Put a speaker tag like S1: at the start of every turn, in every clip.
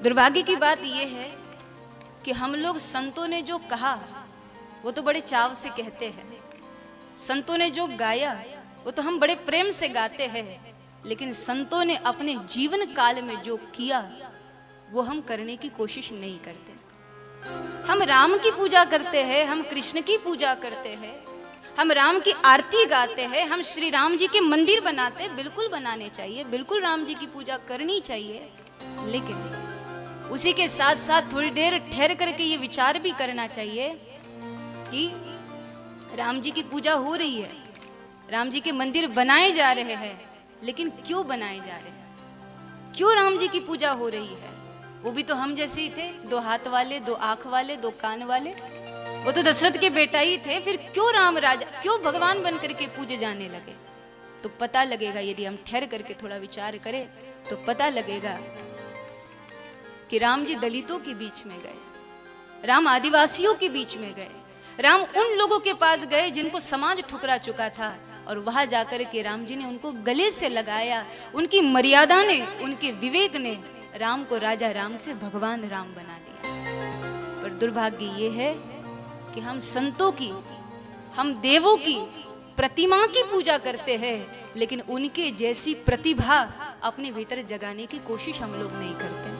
S1: दुर्भाग्य की बात यह है कि हम लोग संतों ने जो कहा वो तो बड़े चाव से कहते हैं, संतों ने जो गाया वो तो हम बड़े प्रेम से गाते हैं, लेकिन संतों ने अपने जीवन काल में जो किया वो हम करने की कोशिश नहीं करते। हम राम की पूजा करते हैं, हम कृष्ण की पूजा करते हैं, हम राम की आरती गाते हैं, हम श्री राम जी के मंदिर बनाते हैं। बिल्कुल बनाने चाहिए, बिल्कुल राम जी की पूजा करनी चाहिए, लेकिन उसी के साथ साथ थोड़ी देर ठहर करके ये विचार भी करना चाहिए कि राम जी की पूजा हो रही है, राम जी के मंदिर बनाए जा रहे हैं, लेकिन क्यों बनाए जा रहे हैं, क्यों राम जी की पूजा हो रही है? वो भी तो हम जैसे ही थे, दो हाथ वाले, दो आंख वाले, दो कान वाले। वो तो दशरथ के बेटा ही थे, फिर क्यों राम राजा, क्यों भगवान बन करके पूजे जाने लगे? तो पता लगेगा, यदि हम ठहर करके थोड़ा विचार करें तो पता लगेगा कि राम जी दलितों के बीच में गए, राम आदिवासियों के बीच में गए, राम उन लोगों के पास गए जिनको समाज ठुकरा चुका था, और वहां जाकर के राम जी ने उनको गले से लगाया। उनकी मर्यादा ने, उनके विवेक ने राम को राजा राम से भगवान राम बना दिया। पर दुर्भाग्य ये है कि हम संतों की, हम देवों की प्रतिमा की पूजा करते हैं, लेकिन उनके जैसी प्रतिभा अपने भीतर जगाने की कोशिश हम लोग नहीं करते।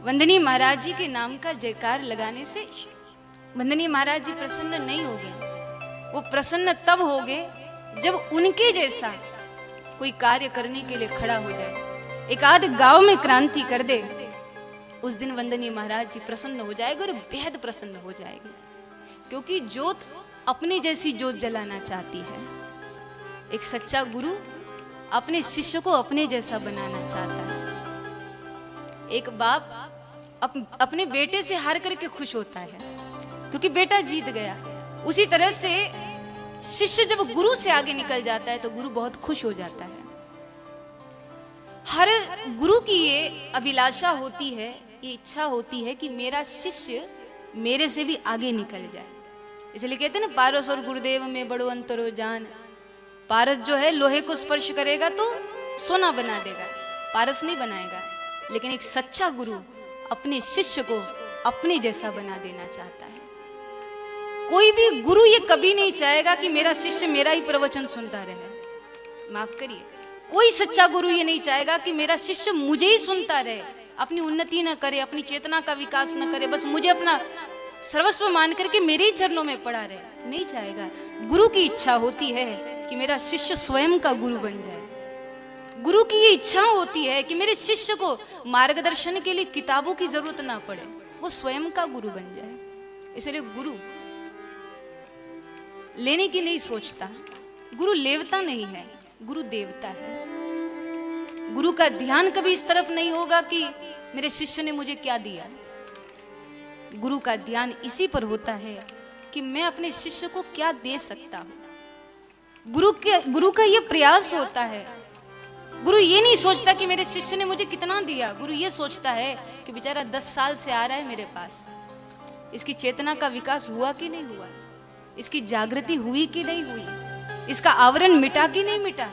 S1: वंदनीय महाराज जी के नाम का जयकार लगाने से वंदनीय महाराज जी प्रसन्न नहीं हो गए। वो प्रसन्न तब हो गए जब उनके जैसा कोई कार्य करने के लिए खड़ा हो जाए, एक आध गांव में क्रांति कर दे, उस दिन वंदनीय महाराज जी प्रसन्न हो जाएगा और बेहद प्रसन्न हो जाएगी। क्योंकि ज्योत अपने जैसी ज्योत जलाना चाहती है। एक सच्चा गुरु अपने शिष्य को अपने जैसा बनाना चाहता है। एक बाप अपने बेटे से हार करके खुश होता है क्योंकि बेटा जीत गया। उसी तरह से शिष्य जब गुरु से आगे निकल जाता है तो गुरु बहुत खुश हो जाता है। हर गुरु की ये अभिलाषा होती है, ये इच्छा होती है कि मेरा शिष्य मेरे से भी आगे निकल जाए। इसलिए कहते हैं ना, पारस और गुरुदेव में बड़ो अंतरो जान। पारस जो है लोहे को स्पर्श करेगा तो सोना बना देगा, पारस नहीं बनाएगा। लेकिन एक सच्चा गुरु अपने शिष्य को अपने जैसा बना देना चाहता है। कोई भी गुरु ये कभी नहीं चाहेगा कि मेरा शिष्य मेरा ही प्रवचन सुनता रहे। माफ करिए, कोई सच्चा गुरु ये नहीं चाहेगा कि मेरा शिष्य मुझे ही सुनता रहे, अपनी उन्नति न करे, अपनी चेतना का विकास न करे, बस मुझे अपना सर्वस्व मान करके मेरे ही चरणों में पड़ा रहे। नहीं चाहेगा। गुरु की इच्छा होती है कि मेरा शिष्य स्वयं का गुरु बन जाए। गुरु की ये इच्छा होती है कि मेरे शिष्य को मार्गदर्शन के लिए किताबों की जरूरत ना पड़े, वो स्वयं का गुरु बन जाए। इसलिए गुरु लेने की नहीं सोचता, गुरु लेवता नहीं है, गुरु देवता है। गुरु का ध्यान कभी इस तरफ नहीं होगा कि मेरे शिष्य ने मुझे क्या दिया। गुरु का ध्यान इसी पर होता है कि मैं अपने शिष्य को क्या दे सकता हूं। गुरु का यह प्रयास होता है। गुरु ये नहीं सोचता कि मेरे शिष्य ने मुझे कितना दिया। गुरु ये सोचता है कि बेचारा 10 साल से आ रहा है मेरे पास, इसकी चेतना का विकास हुआ कि नहीं हुआ, इसकी जागृति हुई कि नहीं हुई, इसका आवरण मिटा कि नहीं मिटा।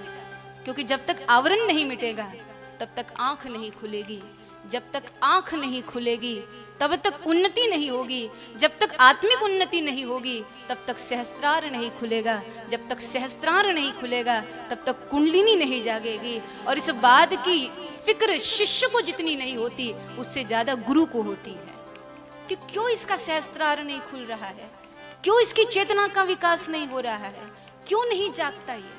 S1: क्योंकि जब तक आवरण नहीं मिटेगा तब तक आंख नहीं खुलेगी, जब तक आंख नहीं खुलेगी तब तक उन्नति नहीं होगी, जब तक आत्मिक उन्नति नहीं होगी तब तक सहस्त्रार नहीं खुलेगा, जब तक सहस्त्रार नहीं खुलेगा तब तक कुंडलिनी नहीं जागेगी। और इस बात की फिक्र शिष्य को जितनी नहीं होती उससे ज्यादा गुरु को होती है कि क्यों इसका सहस्त्रार नहीं खुल रहा है, क्यों इसकी चेतना का विकास नहीं हो रहा है, क्यों नहीं जागता। ये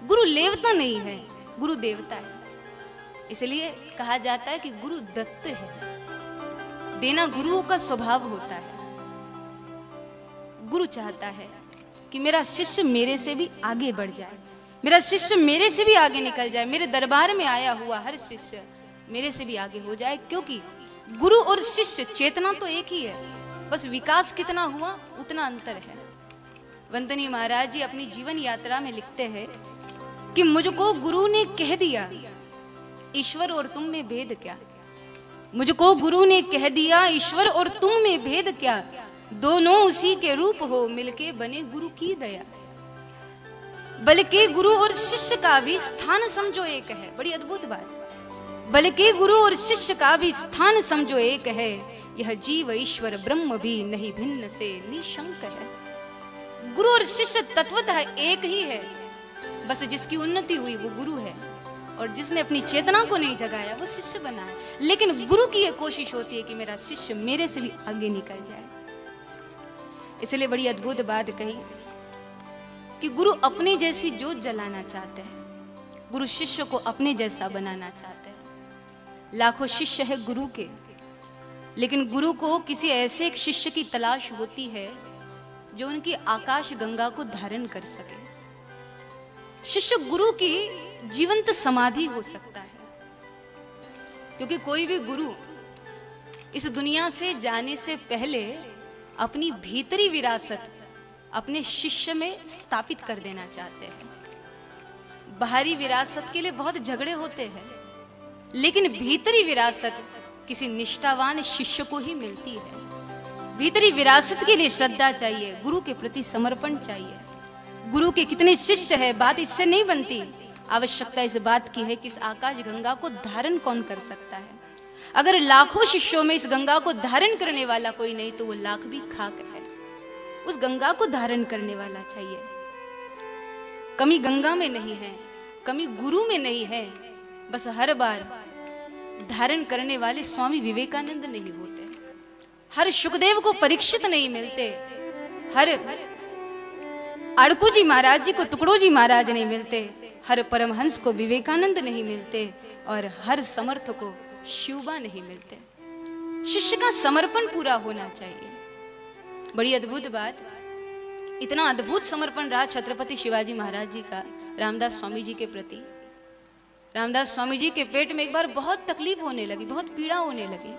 S1: गुरु लेवता नहीं है, गुरु देवता है। इसलिए कहा जाता है कि गुरु दत्त है। देना गुरुओं का स्वभाव होता है। गुरु चाहता है कि मेरा शिष्य मेरे से भी आगे बढ़ जाए, मेरा शिष्य मेरे से भी आगे निकल जाए, मेरे दरबार में आया हुआ हर शिष्य मेरे से भी आगे हो जाए। क्योंकि गुरु और शिष्य चेतना तो एक ही है, बस विकास कितना हुआ उतना अंतर है। वंदनीय महाराज जी अपनी जीवन यात्रा में लिखते हैं कि मुझको गुरु ने कह दिया, ईश्वर और तुम में भेद क्या। मुझको गुरु ने कह दिया, ईश्वर और तुम में भेद क्या, दोनों उसी के रूप हो, मिलके बने गुरु की दया। बल्कि गुरु और शिष्य का भी स्थान समझो एक है। बड़ी अद्भुत बात। बल्कि गुरु और शिष्य का भी स्थान समझो एक है, यह जीव ईश्वर ब्रह्म भी नहीं भिन्न से निशंक है। गुरु और शिष्य तत्वतः एक ही है, बस जिसकी उन्नति हुई वो गुरु है, और जिसने अपनी चेतना को नहीं जगाया वो शिष्य बना है। लेकिन गुरु की ये कोशिश होती है कि मेरा शिष्य मेरे से भी आगे निकल जाए। इसलिए बड़ी अद्भुत बात कही कि गुरु अपने जैसी जोत जलाना चाहते हैं, गुरु शिष्य को अपने जैसा बनाना चाहते हैं। लाखों शिष्य है गुरु के, लेकिन गुरु को किसी ऐसे एक शिष्य की तलाश होती है जो उनकी आकाश गंगा को धारण कर सके। शिष्य गुरु की जीवंत समाधि हो सकता है, क्योंकि कोई भी गुरु इस दुनिया से जाने से पहले अपनी भीतरी विरासत अपने शिष्य में स्थापित कर देना चाहते हैं। बाहरी विरासत के लिए बहुत झगड़े होते हैं, लेकिन भीतरी विरासत किसी निष्ठावान शिष्य को ही मिलती है। भीतरी विरासत के लिए श्रद्धा चाहिए, गुरु के प्रति समर्पण चाहिए। गुरु के कितने शिष्य है बात इससे नहीं बनती, आवश्यकता इस बात की है कि इस आकाश गंगा को धारण कौन कर सकता है। अगर लाखों शिष्यों में इस गंगा को धारण करने वाला कोई नहीं तो वो लाख भी खाक है। उस गंगा को धारण करने वाला चाहिए। कमी गंगा में नहीं है, कमी गुरु में नहीं है, बस हर बार धारण करने वाले स्वामी विवेकानंद नहीं होते, हर सुखदेव को परीक्षित नहीं मिलते, हर अड़कू जी महाराज जी को टुकड़ो जी महाराज नहीं मिलते, हर परमहंस को विवेकानंद नहीं मिलते, और हर समर्थ को शिवबा नहीं मिलते। शिष्य का समर्पण पूरा होना चाहिए। बड़ी अद्भुत बात, इतना अद्भुत समर्पण रहा छत्रपति शिवाजी महाराज जी का रामदास स्वामी जी के प्रति। रामदास स्वामी जी के पेट में एक बार बहुत तकलीफ होने लगी, बहुत पीड़ा होने लगी।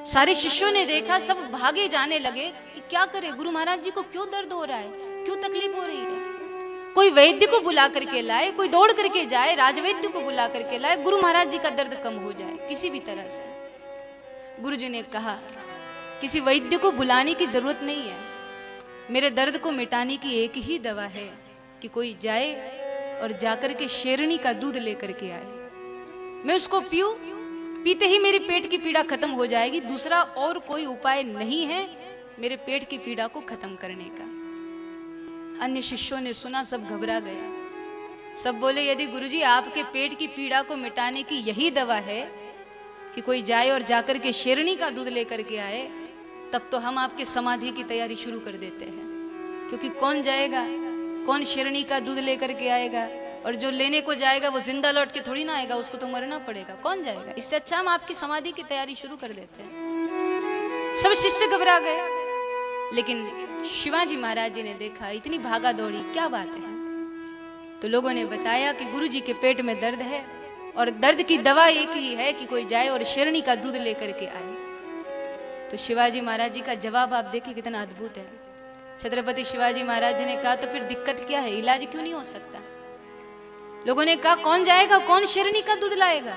S1: सारे शिष्यों ने देखा, सब भागे जाने लगे कि क्या करे, गुरु महाराज जी को क्यों दर्द हो रहा है, क्यों तकलीफ हो रही है। कोई वैद्य को बुला करके लाए, कोई दौड़ करके जाए, राजवैद्य को बुला करके लाए, गुरु महाराज जी का दर्द कम हो जाए किसी भी तरह से। गुरु जी ने कहा किसी वैद्य को बुलाने की जरूरत नहीं है, मेरे दर्द को मिटाने की एक ही दवा है कि कोई जाए और जाकर के शेरनी का दूध लेकर के आए, मैं उसको पीऊं, पीते ही मेरे पेट की पीड़ा खत्म हो जाएगी। दूसरा और कोई उपाय नहीं है मेरे पेट की पीड़ा को खत्म करने का। अन्य शिष्यों ने सुना, सब घबरा गया। सब बोले यदि गुरुजी आपके पेट की पीड़ा को मिटाने की यही दवा है कि कोई जाए और जाकर के शेरनी का दूध लेकर के आए, तब तो हम आपके समाधि की तैयारी शुरू कर देते हैं। क्योंकि कौन जाएगा, कौन शेरनी का दूध लेकर के आएगा, और जो लेने को जाएगा वो जिंदा लौट के थोड़ी ना आएगा, उसको तो मरना पड़ेगा, कौन जाएगा। इससे अच्छा हम आपकी समाधि की तैयारी शुरू कर देते हैं। सब शिष्य घबरा गए, लेकिन शिवाजी महाराज जी ने देखा इतनी भागा दौड़ी, क्या बात है। तो लोगों ने बताया कि गुरु जी के पेट में दर्द है और दर्द की दवा एक ही है कि कोई जाए और शेरनी का दूध लेकर के आए। तो शिवाजी महाराज जी का जवाब आप देखिए कितना अद्भुत है। छत्रपति शिवाजी महाराज जी ने कहा तो फिर दिक्कत क्या है, इलाज क्यों नहीं हो सकता। लोगों ने कहा कौन जाएगा, कौन शेरनी का दूध लाएगा।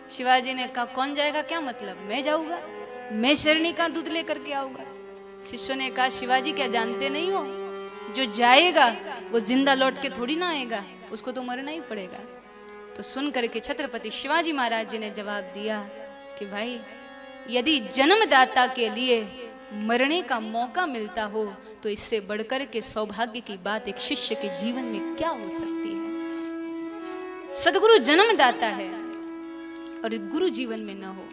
S1: शिवाजी ने कहा कौन जाएगा क्या मतलब, मैं जाऊंगा, मैं शेरनी का दूध लेकर के आऊंगा। शिष्यों ने कहा शिवाजी क्या जानते नहीं हो, जो जाएगा वो जिंदा लौट के थोड़ी ना आएगा, उसको तो मरना ही पड़ेगा। तो सुन करके छत्रपति शिवाजी महाराज जी ने जवाब दिया कि भाई यदि जन्मदाता के लिए मरने का मौका मिलता हो तो इससे बढ़कर के सौभाग्य की बात एक शिष्य के जीवन में क्या हो सकती है। सदगुरु जन्मदाता है और गुरु जीवन में न हो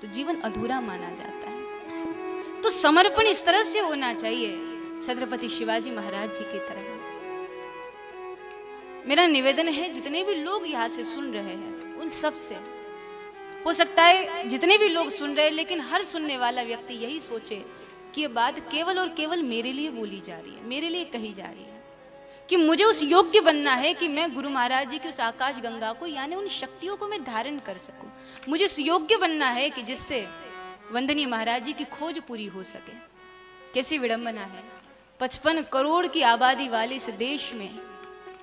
S1: तो जीवन अधूरा माना जाता है। तो समर्पण इस तरह से होना चाहिए छत्रपति शिवाजी महाराज जी की तरह। मेरा निवेदन है जितने भी लोग यहाँ से सुन रहे हैं उन सब से, हो सकता है जितने भी लोग सुन रहे हैं लेकिन हर सुनने वाला व्यक्ति यही सोचे कि ये बात केवल और केवल मेरे लिए बोली जा रही है, मेरे लिए कही जा रही है, कि मुझे उस योग्य बनना है कि मैं गुरु महाराज जी की उस आकाश गंगा को यानी उन शक्तियों को मैं धारण कर सकूं। मुझे उस योग्य बनना है कि जिससे वंदनीय महाराज जी की खोज पूरी हो सके। कैसी विडंबना है, 55 करोड़ की आबादी वाले इस देश में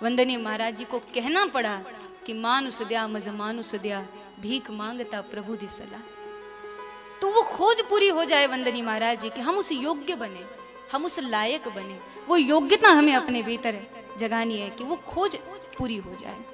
S1: वंदनीय महाराज जी को कहना पड़ा कि मानुष द्या मज मानुष द्या, भीख मांगता प्रभु दिसला। तो वो खोज पूरी हो जाए वंदनीय महाराज जी कि हम उस योग्य बने हम उस लायक बने, वो योग्यता हमें अपने भीतर जगानी है कि वो खोज पूरी हो जाए।